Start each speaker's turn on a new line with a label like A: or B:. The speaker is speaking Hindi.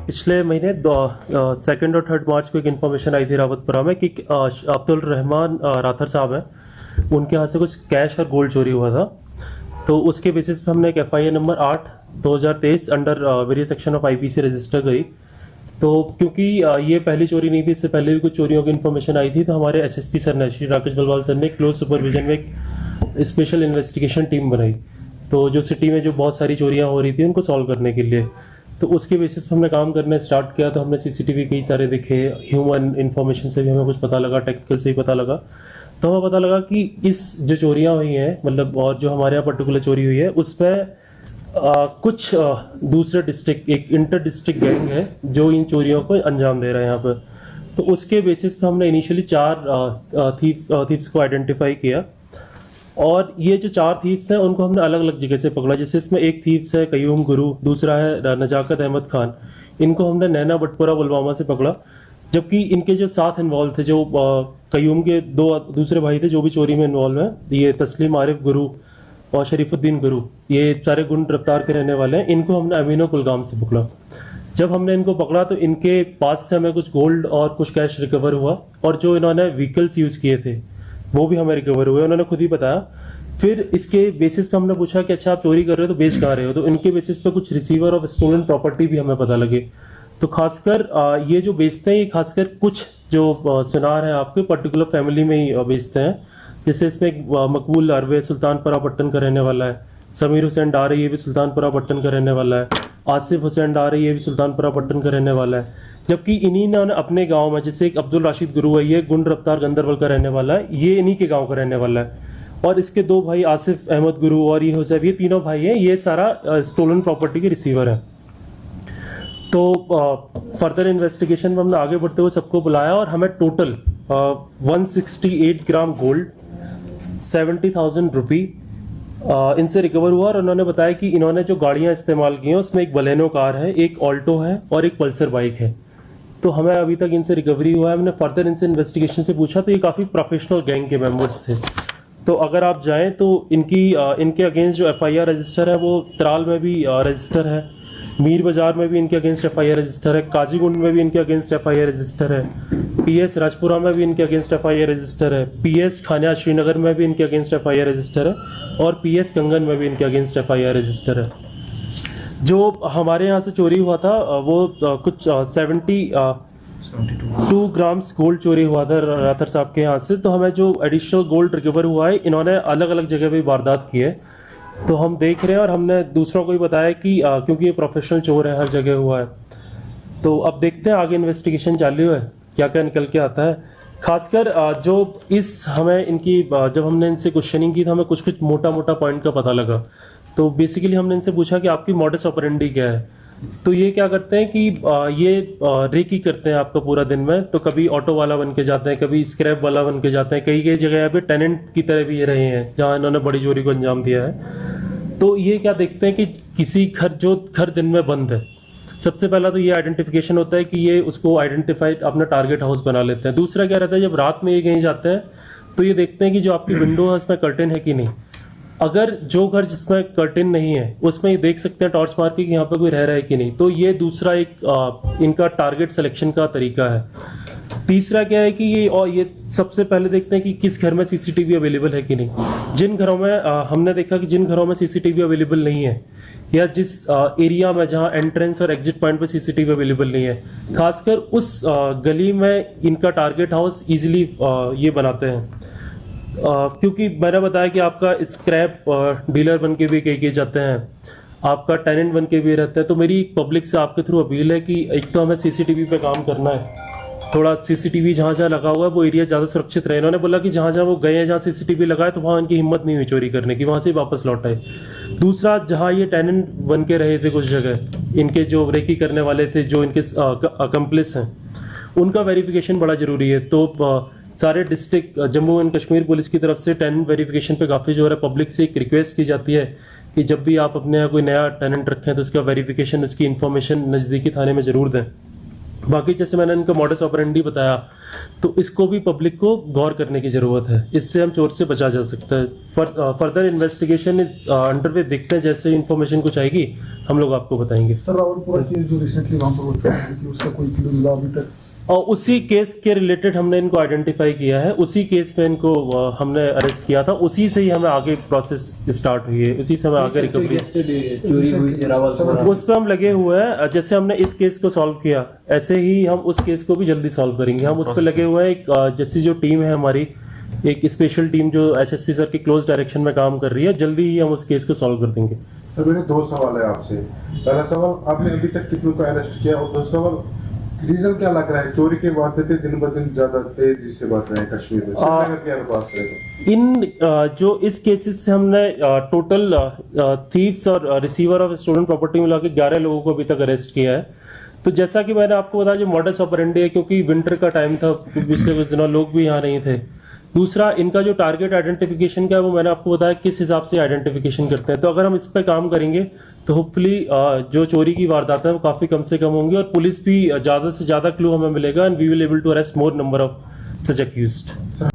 A: पिछले महीने सेकंड और थर्ड मार्च को एक इन्फॉर्मेशन आई थी रावतपुरा में कि अब्दुल रहमान राथर साहब हैं, उनके यहाँ से कुछ कैश और गोल्ड चोरी हुआ था। तो उसके बेसिस पे हमने एक FIR number 8/2023 under various section of IPC register करी। तो क्योंकि ये पहली चोरी नहीं थी, इससे पहले भी कुछ चोरियों की इन्फॉर्मेशन आई थी, तो हमारे एसएसपी सर ने, श्री राकेश बलवाल सर ने क्लोज सुपरविजन में एक स्पेशल इन्वेस्टिगेशन टीम बनाई। तो जो सिटी में जो बहुत सारी चोरियां हो रही थी उनको सॉल्व करने के लिए, तो उसके बेसिस पे हमने काम करना स्टार्ट किया। तो हमने सीसीटीवी कई सारे देखे, ह्यूमन इन्फॉर्मेशन से भी हमें कुछ पता लगा, टेक्निकल से ही पता लगा। तो हमें पता लगा कि इस जो चोरियां हुई हैं, मतलब और जो हमारे यहाँ पर्टिकुलर चोरी हुई है उसमें कुछ दूसरे डिस्ट्रिक्ट, एक इंटर डिस्ट्रिक्ट गैंग है जो इन चोरियों को अंजाम दे रहा है यहाँ पर। तो उसके बेसिस पे हमने इनिशियली 4 थीव्स को आइडेंटिफाई किया, और ये जो 4 थीव्स हैं उनको हमने अलग अलग जगह से पकड़ा। जैसे इसमें एक थीव्स है कयूम गुरु, दूसरा है नजाकत अहमद खान, इनको हमने नैना बटपुरा पुलवामा से पकड़ा। जबकि इनके जो साथ इन्वॉल्व थे, जो कयूम के 2 दूसरे भाई थे जो भी चोरी में इन्वॉल्व हैं, ये तस्लीम आरिफ गुरु और शरीफुद्दीन गुरु, ये सारे गुंड रफ्तार के रहने वाले हैं। इनको हमने अमीनो कुलगाम से पकड़ा। जब हमने इनको पकड़ा तो इनके पास से हमें कुछ गोल्ड और कुछ कैश रिकवर हुआ, और जो इन्होंने व्हीकल्स यूज किए थे वो भी हमें रिकवर हुए, उन्होंने खुद ही बताया। फिर इसके बेसिस पे हमने पूछा कि अच्छा आप चोरी कर रहे हो तो बेच कहाँ रहे हो, तो इनके बेसिस पे कुछ रिसीवर ऑफ स्टोलन प्रॉपर्टी भी हमें पता लगे। तो खासकर ये जो बेचते हैं, ये खासकर कुछ जो सुनार है आपके पर्टिकुलर फैमिली में ही बेचते हैं। जैसे इसमें एक मकबूल अरवे सुल्तानपुरा पट्टन का रहने वाला है, समीर हुसैन डारे ये भी सुल्तानपुरा पट्टन का रहने वाला है, आसिफ हुसैन डारे ये भी सुल्तानपुरा पट्टन का रहने वाला है। जबकि इन्हीं ने अपने गांव में, जैसे एक अब्दुल राशिद गुरु है, ये गुंड रफ्तार गंदरबल का रहने वाला है, ये इन्हीं के गांव का रहने वाला है। और इसके 2 भाई आसिफ अहमद गुरु और ये हुसैन, ये तीनों भाई हैं, ये सारा स्टोलन प्रॉपर्टी के रिसीवर है। तो फर्दर इन्वेस्टिगेशन में हमने आगे बढ़ते हुए सबको बुलाया, और हमें टोटल 168 ग्राम गोल्ड, 70,000 रुपी इनसे रिकवर हुआ। और उन्होंने बताया कि इन्होंने जो गाड़ियां इस्तेमाल की हैं उसमें एक बलेनो कार है, एक ऑल्टो है और एक पल्सर बाइक है। तो हमें अभी तक इनसे रिकवरी हुआ है। हमने फर्दर इनसे इन्वेस्टिगेशन से पूछा तो ये काफ़ी प्रोफेशनल गैंग के मेंबर्स थे। तो अगर आप जाएं तो इनके अगेंस्ट जो एफआईआर रजिस्टर है वो त्राल में भी रजिस्टर है, मीर बाजार में भी इनके अगेंस्ट एफआईआर रजिस्टर है, काजीगुंड में भी इनके अगेंस्ट एफआईआर रजिस्टर है, पीएस राजपुरा में भी इनके अगेंस्ट एफआईआर रजिस्टर है, पीएस खानिया श्रीनगर में भी इनके अगेंस्ट एफआईआर रजिस्टर है, और पीएस कंगन में भी इनके अगेंस्ट एफआईआर रजिस्टर है। जो हमारे यहाँ से चोरी हुआ था वो कुछ 72 ग्राम्स गोल्ड चोरी हुआ था राथर साहब के यहाँ से। तो हमें जो एडिशनल गोल्ड रिकवर हुआ है, इन्होंने अलग अलग जगह पे वारदात की है। तो हम देख रहे हैं, और हमने दूसरों को भी बताया कि क्योंकि ये प्रोफेशनल चोर है, हर जगह हुआ है। तो अब देखते हैं आगे इन्वेस्टिगेशन चालू है, क्या क्या निकल के आता है। खासकर जो हमें इनकी जब हमने इनसे क्वेश्चनिंग की तो हमें कुछ कुछ मोटा मोटा पॉइंट का पता लगा। तो बेसिकली हमने इनसे पूछा कि आपकी मॉडस ऑपरेंडी क्या है। तो ये क्या करते हैं कि ये रेकी करते हैं आपका पूरा दिन में। तो कभी ऑटो वाला बन के जाते हैं, कभी स्क्रैप वाला बन के जाते हैं, कई कई जगह यहाँ पे टेनेंट की तरह भी ये रहे हैं जहाँ इन्होंने बड़ी चोरी को अंजाम दिया है। तो ये क्या देखते हैं कि किसी घर दिन में बंद है, सबसे पहला तो ये आइडेंटिफिकेशन होता है कि ये उसको आइडेंटिफाइड अपना टारगेट हाउस बना लेते हैं। दूसरा क्या रहता है, जब रात में ये कहीं जाते हैं तो ये देखते हैं कि जो आपकी विंडो है उसमें कर्टेन है कि नहीं। अगर जो घर जिसमें कर्टेन नहीं है उसमें ये देख सकते हैं टॉर्च मार के कि यहाँ पे कोई रह रहा है कि नहीं। तो ये दूसरा एक इनका टारगेट सिलेक्शन का तरीका है। तीसरा क्या है कि ये सबसे पहले देखते हैं कि किस घर में सीसीटीवी अवेलेबल है कि नहीं। जिन घरों में हमने देखा कि जिन घरों में सीसीटीवी अवेलेबल नहीं है, या जिस एरिया में जहां एंट्रेंस और एग्जिट पॉइंट पे सीसीटीवी अवेलेबल नहीं है, खासकर उस गली में इनका टारगेट हाउस इजीली ये बनाते हैं। क्योंकि मैंने बताया कि आपका स्क्रैप डीलर बन के भी कई जाते हैं, आपका टेनेंट बन के भी रहते हैं। तो मेरी पब्लिक से आपके थ्रू अपील है कि एक तो हमें सीसीटीवी पे काम करना है, थोड़ा सीसीटीवी जहाँ जहाँ लगा हुआ है वो एरिया ज़्यादा सुरक्षित रहे। इन्होंने बोला कि जहाँ जहाँ वो गए हैं, जहाँ सीसीटीवी लगाए, तो वहाँ इनकी हिम्मत नहीं हुई चोरी करने की, वहाँ से वापस लौट आए। दूसरा, जहाँ ये टेनेंट बन के रहे थे कुछ जगह, इनके जो रेकी करने वाले थे, जो इनके अकम्प्लिस हैं, उनका वेरिफिकेशन बड़ा जरूरी है। तो सारे district Jammu and Kashmir police की तरफ से टेनेंट वेरिफिकेशन पे काफ़ी जो है पब्लिक से एक रिक्वेस्ट की जाती है कि जब भी आप अपने यहाँ कोई नया टेनेंट रखें तो उसका वेरिफिकेशन, उसकी इन्फॉर्मेशन नज़दीकी थाने में ज़रूर दें। बाकी जैसे मैंने इनका मॉडस ऑपरेंडी बताया, तो इसको भी पब्लिक को गौर करने की जरूरत है, इससे हम चोर से बचा जा सकता है। Further investigation is under way, देखते हैं जैसे इन्फॉर्मेशन कुछ आएगी हम लोग आपको बताएंगे।
B: सर रावलपुरा केस जो रिसेंटली वहाँ पर वो चोरी हुई थी, उसका कोई क्लू मिला अभी तक?
A: और उसी केस के रिलेटेड हमने इनको आइडेंटिफाई किया है, उसी केस में इनको हमने अरेस्ट किया था, उसी से ही हमें आगे प्रोसेस स्टार्ट हुई है, उसी से हमें आगे रिकवरी
C: चोरी हुई थी रावलपुरा।
A: उस पर हम लगे हुए हैं। जैसे हमने इस केस को सॉल्व किया, ऐसे ही हम उस केस को भी जल्दी सॉल्व करेंगे। हम उस पर लगे हुए हैं। एक जैसी जो टीम है हमारी, एक स्पेशल टीम जो एचएसपी सर के क्लोज डायरेक्शन में काम कर रही है, जल्दी ही हम उस केस को सॉल्व कर देंगे।
D: सर मेरे दो सवाल है आपसे। पहला सवाल, आपने अभी तक कितनों को अरेस्ट किया, और दूसरा सवाल, रीजन क्या लग रहा है चोरी के वारदातें दिन ब दिन ज्यादा तेजी से बढ़ रहे हैं कश्मीर में? श्रीनगर की अगर बात करें
A: इन जो इस केसेस से हमने टोटल थीव्स और रिसीवर ऑफ स्टोलन प्रॉपर्टी मिला के 11 लोगों को अभी तक अरेस्ट किया है। तो जैसा कि मैंने आपको बताया, जो मॉडस ऑपरेंडी है, क्योंकि विंटर का टाइम था, पिछले कुछ दिनों लोग भी यहाँ नहीं थे। दूसरा, इनका जो टारगेट आइडेंटिफिकेशन का है, वो मैंने आपको बताया किस हिसाब से आइडेंटिफिकेशन करते हैं। तो अगर हम इस पर काम करेंगे तो होपफुली जो चोरी की वारदात है वो काफी कम से कम होंगी, और पुलिस भी ज्यादा से ज्यादा क्लू हमें मिलेगा, and we will able to arrest more number of such accused.